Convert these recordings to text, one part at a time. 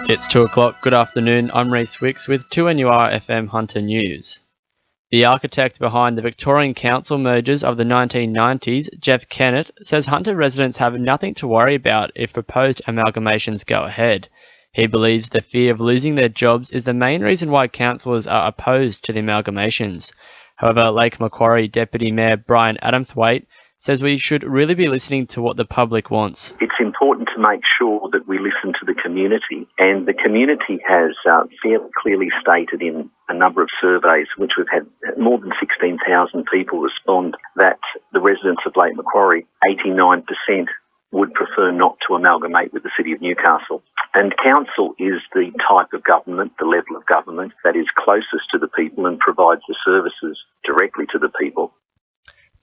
It's 2 o'clock. Good afternoon. I'm Rhys Wicks with 2NUR-FM Hunter News. The architect behind the Victorian Council mergers of the 1990s, Jeff Kennett, says Hunter residents have nothing to worry about if proposed amalgamations go ahead. He believes the fear of losing their jobs is the main reason why councillors are opposed to the amalgamations. However, Lake Macquarie Deputy Mayor Brian Adamthwaite says we should really be listening to what the public wants. It's important to make sure that we listen to the community, and the community has fairly clearly stated in a number of surveys, which we've had more than 16,000 people respond, that the residents of Lake Macquarie, 89%, would prefer not to amalgamate with the City of Newcastle. And council is the type of government, the level of government that is closest to the people and provides the services directly to the people.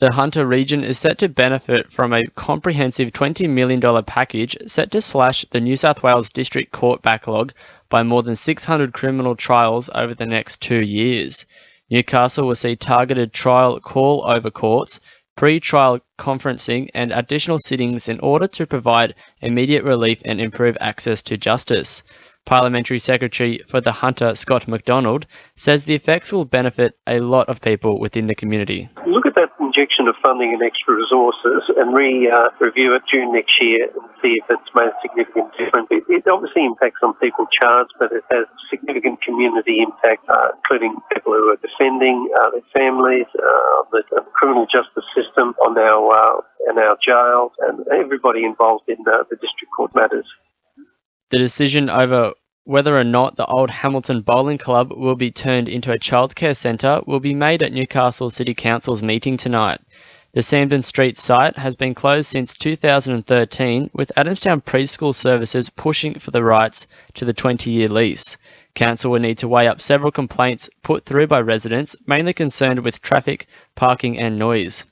The Hunter region is set to benefit from a comprehensive $20 million package set to slash the New South Wales District Court backlog by more than 600 criminal trials over the next 2 years. Newcastle will see targeted trial call-over courts, pre-trial conferencing and additional sittings in order to provide immediate relief and improve access to justice. Parliamentary Secretary for the Hunter, Scott McDonald, says the effects will benefit a lot of people within the community. Look at that injection of funding and extra resources and review it June next year and see if it's made a significant difference. It obviously impacts on people's charge, but it has significant community impact, including people who are defending their families, the criminal justice system, on our jails, and everybody involved in the district court matters. The decision over whether or not the old Hamilton Bowling Club will be turned into a childcare centre will be made at Newcastle City Council's meeting tonight. The Sandon Street site has been closed since 2013, with Adamstown preschool services pushing for the rights to the 20-year lease. Council will need to weigh up several complaints put through by residents, mainly concerned with traffic, parking and noise.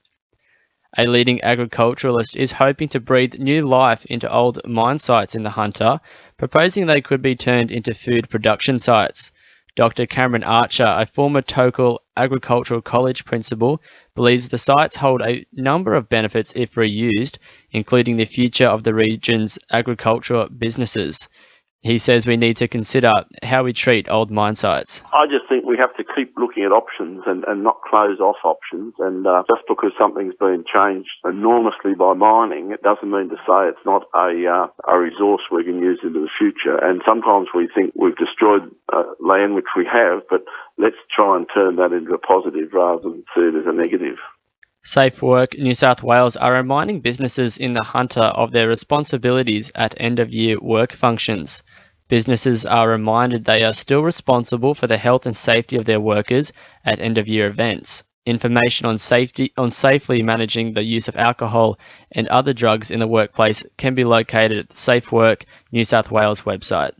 A leading agriculturalist is hoping to breathe new life into old mine sites in the Hunter, proposing they could be turned into food production sites. Dr. Cameron Archer, a former Tokal Agricultural College principal, believes the sites hold a number of benefits if reused, including the future of the region's agricultural businesses. He says we need to consider how we treat old mine sites. I just think we have to keep looking at options and not close off options. And just because something's been changed enormously by mining, it doesn't mean to say it's not a resource we can use into the future. And sometimes we think we've destroyed land, which we have, but let's try and turn that into a positive rather than see it as a negative. Safe Work New South Wales are reminding businesses in the Hunter of their responsibilities at end-of-year work functions. Businesses are reminded they are still responsible for the health and safety of their workers at end-of-year events. Information on safely managing the use of alcohol and other drugs in the workplace can be located at the Safe Work New South Wales website.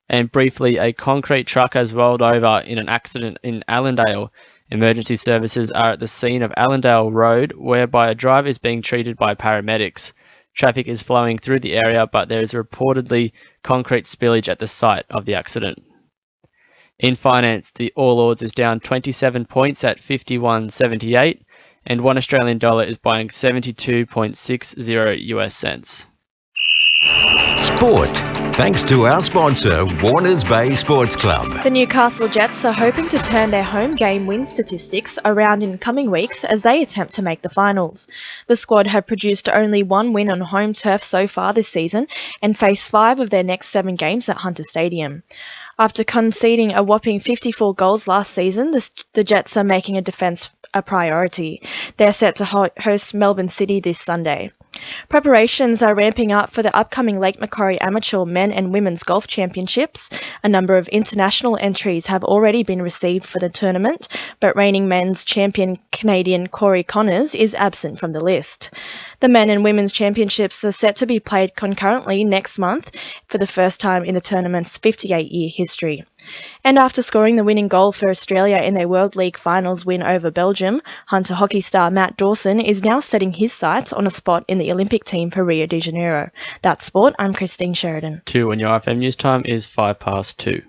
And briefly, a concrete truck has rolled over in an accident in Allendale. Emergency services are at the scene of Allendale Road, whereby a driver is being treated by paramedics. Traffic is flowing through the area, but there is reportedly concrete spillage at the site of the accident. In finance, the All Ords is down 27 points at 51.78, and $1 Australian is buying 72.60 US cents. Sport. Thanks to our sponsor, Warners Bay Sports Club. The Newcastle Jets are hoping to turn their home game win statistics around in coming weeks as they attempt to make the finals. The squad have produced only one win on home turf so far this season and face 5 of their next 7 games at Hunter Stadium. After conceding a whopping 54 goals last season, the Jets are making defence a priority. They're set to host Melbourne City this Sunday. Preparations are ramping up for the upcoming Lake Macquarie Amateur Men and Women's Golf Championships. A number of international entries have already been received for the tournament, but reigning men's champion Canadian Corey Connors is absent from the list. The Men and Women's Championships are set to be played concurrently next month for the first time in the tournament's 58-year history. And after scoring the winning goal for Australia in their World League Finals win over Belgium, Hunter hockey star Matt Dawson is now setting his sights on a spot in the Olympic team for Rio de Janeiro. That's sport. I'm Christine Sheridan. 2 on your FM news time is 2:05.